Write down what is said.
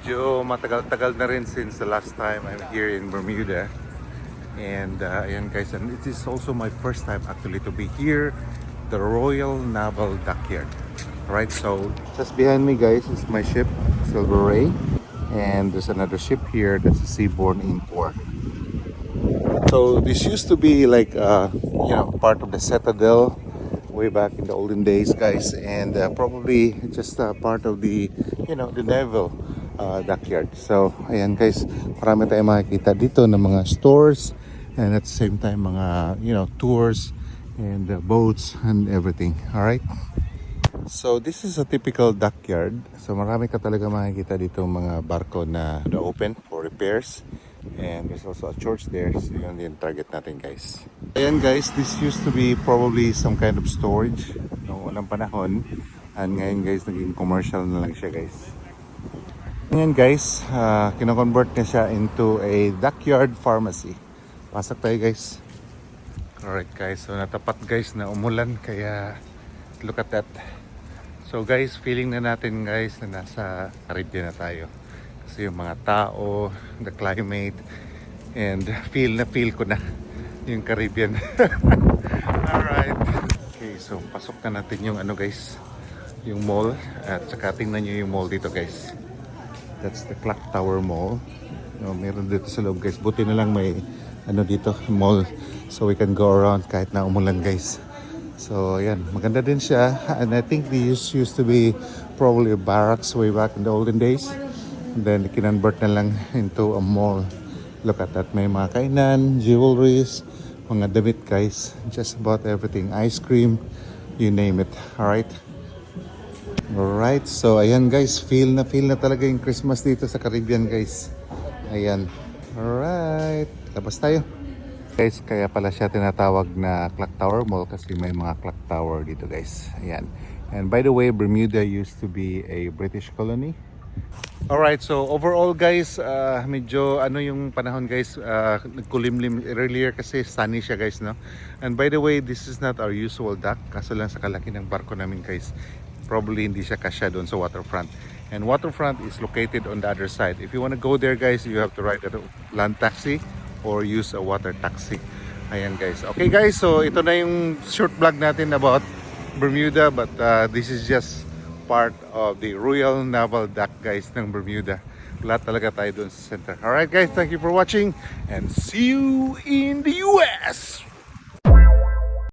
medyo matagal-tagal na rin since the last time I'm here in Bermuda. And ayan guys, and it is also my first time actually to be here, the Royal Naval Dockyard. Alright, so just behind me guys is my ship, Silver Ray. And there's another ship here that's a Seabourn Import. So this used to be like, part of the Citadel way back in the olden days, guys, and probably just part of the, the naval dockyard. So, ayan guys, marami tayong makikita dito ng mga stores and at the same time mga, tours and boats and everything. All right. So this is a typical dockyard. So marami ka talaga makikita dito mga barko na open for repairs. And there's also a church there. So yun yung target natin guys. Ayan guys, this used to be probably some kind of storage noong unang panahon. And ngayon guys, naging commercial na lang siya guys. Ngayon guys, kino-convert na siya into a dockyard pharmacy. Pasok tayo guys. Alright guys, so natapat guys na umulan kaya look at that. So guys, feeling na natin guys na nasa Caribbean na tayo. Kasi yung mga tao, the climate, and feel ko na yung Caribbean. Alright. Okay, so pasok na natin yung guys, yung mall. At saka tingnan nyo yung mall dito guys. That's the Clock Tower Mall. Meron dito sa loob guys. Buti na lang may dito, mall. So we can go around kahit na umulan guys. So, ayan, maganda din siya. And I think this used to be probably a barracks way back in the olden days. And then, kinonvert na lang into a mall. Look at that. May mga kainan, jewelries, mga damit, guys. Just about everything. Ice cream, you name it. Alright? Alright. So, ayan, guys. Feel na talaga yung Christmas dito sa Caribbean, guys. Ayan. Alright. Labas tayo. Guys, kaya pala siya tinatawag na Clock Tower Mall kasi may mga clock tower dito guys. Ayan. And by the way, Bermuda used to be a British colony. Alright, so overall guys, medyo yung panahon guys, nagkulimlim earlier kasi sunny siya guys, no? And by the way, this is not our usual dock, kaso lang sa kalaki ng barko namin guys. Probably hindi siya kasya doon sa waterfront. And waterfront is located on the other side. If you want to go there guys, you have to ride a land taxi or use a water taxi. Ayan guys. Okay guys, so ito na yung short vlog natin about Bermuda, but this is just part of the Royal Naval Dock guys ng Bermuda. Lahat talaga tayo doon sa center. Alright guys, thank you for watching and see you in the US!